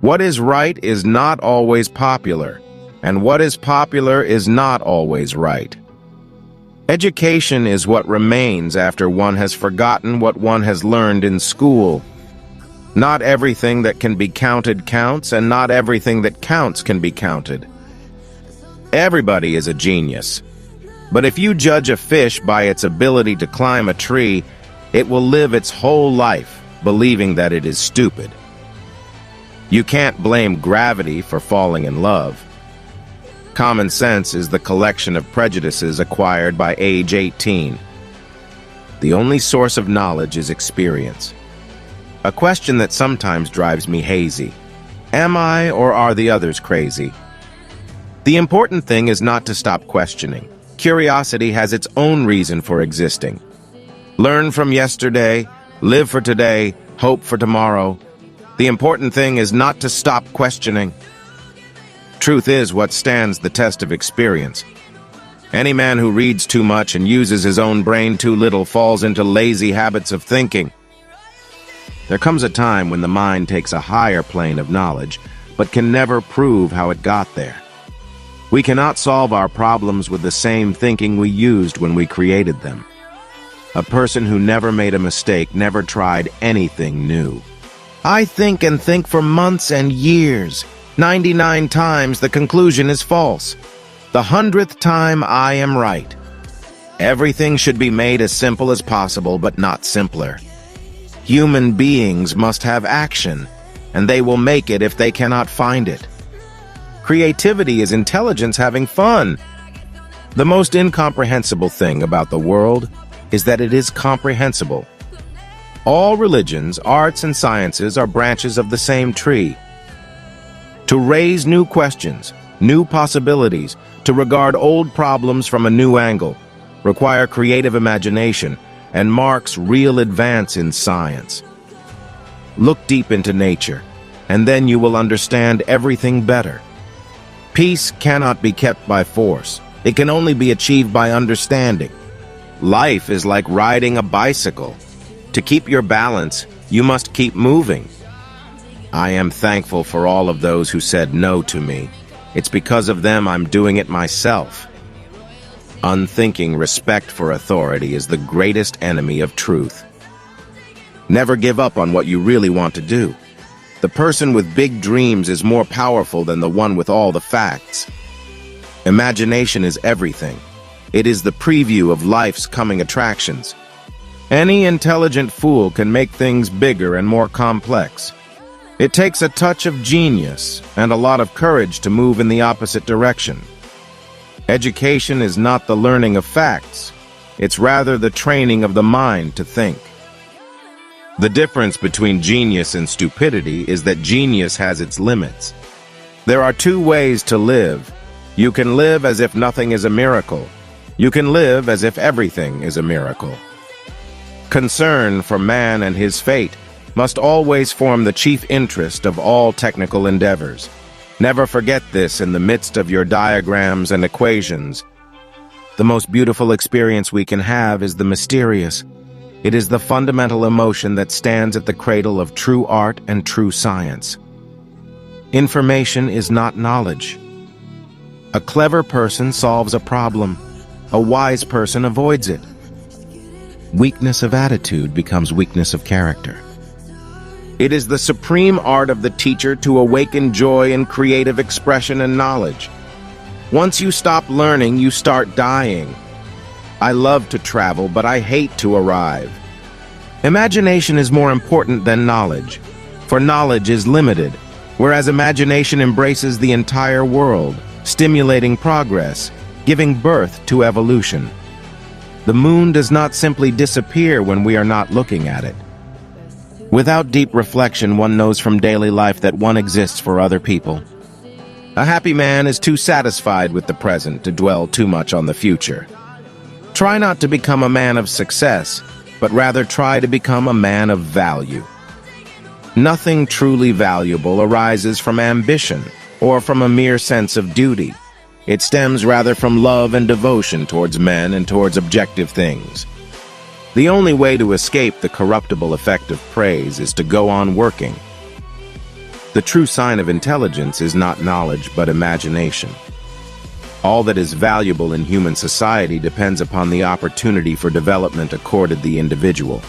What is right is not always popular, and what is popular is not always right. Education is what remains after one has forgotten what one has learned in school. Not everything that can be counted counts, and not everything that counts can be counted. Everybody is a genius. But if you judge a fish by its ability to climb a tree, it will live its whole life believing that it is stupid. You can't blame gravity for falling in love. Common sense is the collection of prejudices acquired by age 18. The only source of knowledge is experience. A question that sometimes drives me hazy. Am I or are the others crazy? The important thing is not to stop questioning. Curiosity has its own reason for existing. Learn from yesterday, live for today, hope for tomorrow. The important thing is not to stop questioning. Truth is what stands the test of experience. Any man who reads too much and uses his own brain too little falls into lazy habits of thinking. There comes a time when the mind takes a higher plane of knowledge, but can never prove how it got there. We cannot solve our problems with the same thinking we used when we created them. A person who never made a mistake never tried anything new. I think and think for months and years. 99 times the conclusion is false. The 100th time I am right. Everything should be made as simple as possible, but not simpler. Human beings must have action, and they will make it if they cannot find it. Creativity is intelligence having fun. The most incomprehensible thing about the world is that it is comprehensible. All religions, arts, and sciences are branches of the same tree. To raise new questions, new possibilities, to regard old problems from a new angle, require creative imagination and marks real advance in science. Look deep into nature, and then you will understand everything better. Peace cannot be kept by force. It can only be achieved by understanding. Life is like riding a bicycle. To keep your balance, you must keep moving. I am thankful for all of those who said no to me. It's because of them I'm doing it myself. Unthinking respect for authority is the greatest enemy of truth. Never give up on what you really want to do. The person with big dreams is more powerful than the one with all the facts. Imagination is everything. It is the preview of life's coming attractions. Any intelligent fool can make things bigger and more complex. It takes a touch of genius and a lot of courage to move in the opposite direction. Education is not the learning of facts. It's rather the training of the mind to think. The difference between genius and stupidity is that genius has its limits. There are two ways to live. You can live as if nothing is a miracle. You can live as if everything is a miracle. Concern for man and his fate must always form the chief interest of all technical endeavors. Never forget this in the midst of your diagrams and equations. The most beautiful experience we can have is the mysterious. It is the fundamental emotion that stands at the cradle of true art and true science. Information is not knowledge. A clever person solves a problem. A wise person avoids it. Weakness of attitude becomes weakness of character. It is the supreme art of the teacher to awaken joy in creative expression and knowledge. Once you stop learning, you start dying. I love to travel, but I hate to arrive. Imagination is more important than knowledge, for knowledge is limited, whereas imagination embraces the entire world, stimulating progress, giving birth to evolution. The moon does not simply disappear when we are not looking at it. Without deep reflection, one knows from daily life that one exists for other people. A happy man is too satisfied with the present to dwell too much on the future. Try not to become a man of success, but rather try to become a man of value. Nothing truly valuable arises from ambition or from a mere sense of duty. It stems rather from love and devotion towards men and towards objective things. The only way to escape the corruptible effect of praise is to go on working. The true sign of intelligence is not knowledge but imagination. All that is valuable in human society depends upon the opportunity for development accorded the individual.